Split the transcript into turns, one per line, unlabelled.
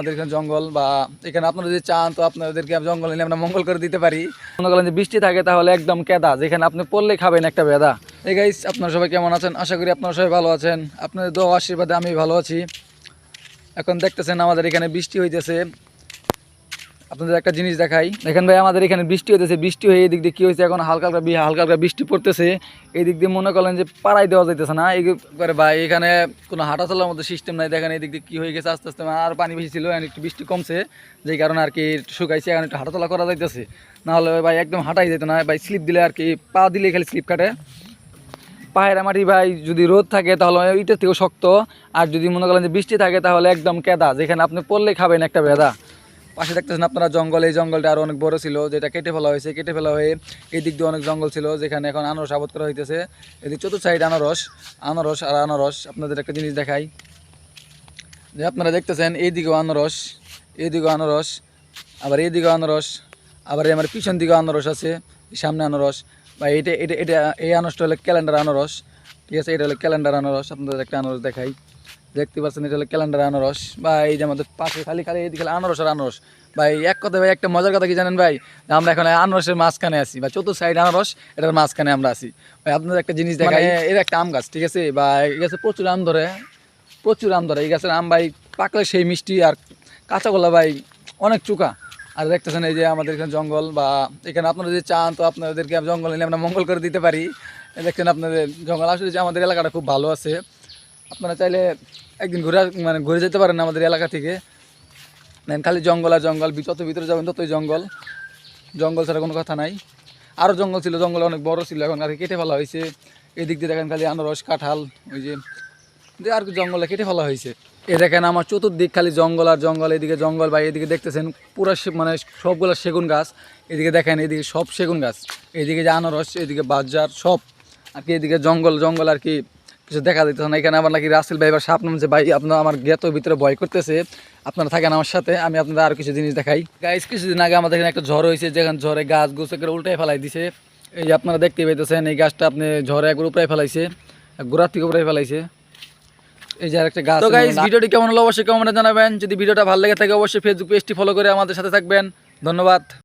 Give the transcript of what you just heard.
আমাদের এখানে জঙ্গল বা এখানে আপনারা যদি চান তো আপনাদেরকে জঙ্গল নিলে আমরা মঙ্গল করে দিতে পারি। মনে করেন যে বৃষ্টি থাকে তাহলে একদম কেদা, যেখানে আপনি পড়লে খাবেন একটা বেদা। এই গাইস, আপনারা সবাই কেমন আছেন? আশা করি আপনারা সবাই ভালো আছেন। আপনাদের দোয়া আশীর্বাদে আমি ভালো আছি। এখন দেখতেছেন আমাদের এখানে বৃষ্টি হইতেছে। আপনাদের একটা জিনিস দেখাই, দেখেন ভাই, আমাদের এখানে বৃষ্টি হইতেছে। বৃষ্টি হয়ে এই দিক দিয়ে কী হয়েছে, এখন হালকা হালকা বৃষ্টি পড়তেছে। এই দিক দিয়ে মনে করেন যে পাড়াই দেওয়া যাইতেছে না। এই করে ভাই এখানে কোনো হাঁটা চলার মতো সিস্টেম নাই। দেখেন এই দিক দিয়ে কী হয়ে গেছে, আস্তে আস্তে আর পানি বেশি ছিল, এখন একটু বৃষ্টি কমছে, যেই কারণে আর কি শুকাইছে। এখন একটু হাঁটাচলা করা যাইতেছে, নাহলে ভাই একদম হাঁটাই যেত না ভাই। স্লিপ দিলে আর কি পা দিলে খালি স্লিপ কাটে। পায়ের মাটি ভাই যদি রোদ থাকে তাহলে ইটের থেকেও শক্ত, আর যদি মনে করেন যে বৃষ্টি থাকে তাহলে একদম কেদা, যেখানে আপনি পড়লে খাবেন একটা বেদা। পাশে দেখতেছেন আপনারা জঙ্গল, এই জঙ্গলটা আরও অনেক বড় ছিল, যেটা কেটে ফেলা হয়েছে। কেটে ফেলা হয়ে এই দিক দিয়ে অনেক জঙ্গল ছিল, যেখানে এখন আনারস আবাদ করা হইতেছে। এদিক চতুর্থ সাইড আনারস আর আনারস। আপনাদের একটা জিনিস দেখাই, যে আপনারা দেখতেছেন এইদিকেও আনারস, এইদিকেও আনারস, আবার এইদিকেও আনারস, আবার আমার পিছন দিকেও আনারস আছে, সামনে আনারস। বা এটা এটা এটা এই আনারসটা হলো ক্যালেন্ডার আনারস, ঠিক আছে? এটা হলো ক্যালেন্ডার আনারস। আপনাদের একটা আনারস দেখাই, দেখতে পাচ্ছেন এটা হলো ক্যালেন্ডার আনারস। বা এই যে আমাদের পাশে খালি এইদিকে আনারস আর আনারস। ভাই এক কথা ভাই, একটা মজার কথা কি জানেন ভাই, আমরা এখন আনারসের মাঝখানে আছি, বা চতুর্থ সাইড আনারস, এটার মাঝখানে আমরা আছি। ভাই আপনাদের একটা জিনিস দেখাই, এর একটা আম গাছ, ঠিক আছে? বা এই গাছে প্রচুর আম ধরে, প্রচুর আম ধরে। এই গাছের আম ভাই পাকলে সেই মিষ্টি, আর কাঁচাগোলা ভাই অনেক চুকা। আর দেখতেছেন এই যে আমাদের এখানে জঙ্গল, বা এখানে আপনারা যদি চান তো আপনাদেরকে জঙ্গল নিলে আমরা মঙ্গল করে দিতে পারি। দেখছেন আপনাদের জঙ্গল, আসলে যে আমাদের এলাকাটা খুব ভালো আছে। আপনারা চাইলে একদিন ঘুরে যেতে পারেন আমাদের এলাকা থেকে। খালি জঙ্গল আর জঙ্গল, যত ভিতরে যাবেন ততই জঙ্গল। জঙ্গল ছাড়া কোনো কথা নাই। আরও জঙ্গল ছিল, জঙ্গল অনেক বড় ছিল, এখন আর কেটে ফেলা হয়েছে। এই দিক দিয়ে দেখেন খালি আনারস, কাঁঠাল, ওই যে আর জঙ্গলে কেটে ফেলা হয়েছে। এ দেখেন আমার চতুর্দিক খালি জঙ্গল আর জঙ্গল। এদিকে জঙ্গল, বা এদিকে দেখতেছেন পুরো মানে সবগুলো সেগুন গাছ। এদিকে দেখেন এদিকে সব সেগুন গাছ, এদিকে যে আনারস, এদিকে বাজার সব আর কি। এদিকে জঙ্গল আর কি, কিছু দেখা যেতেছে না। এখানে আবার নাকি রাসেল ভাই এবার সাপ নামছে। ভাই আপনার আমার জ্ঞাত ভিতরে ভয় করতেছে, আপনারা থাকেন আমার সাথে, আমি আপনাদের আরও কিছু জিনিস দেখাই। গাইস, কিছুদিন আগে আমাদের এখানে একটা ঝড় হয়েছে, যেখানে ঝড়ে গাছ গুছ করে উল্টাই ফেলাই দিছে। এই যে আপনারা দেখতে পাইতেছেন, এই গাছটা আপনি ঝড়ে একবার উপরে ফেলাইছে, গোড়ার থেকে উপরে ফেলাইছে। এই যে আরেকটা গাছ। তো গাইস, ভিডিওটি কেমন হলো অবশ্যই কমেন্টে জানাবেন। যদি ভিডিওটা ভালো লেগে থাকে অবশ্যই ফেসবুক পেজটি ফলো করে আমাদের সাথে থাকবেন। ধন্যবাদ।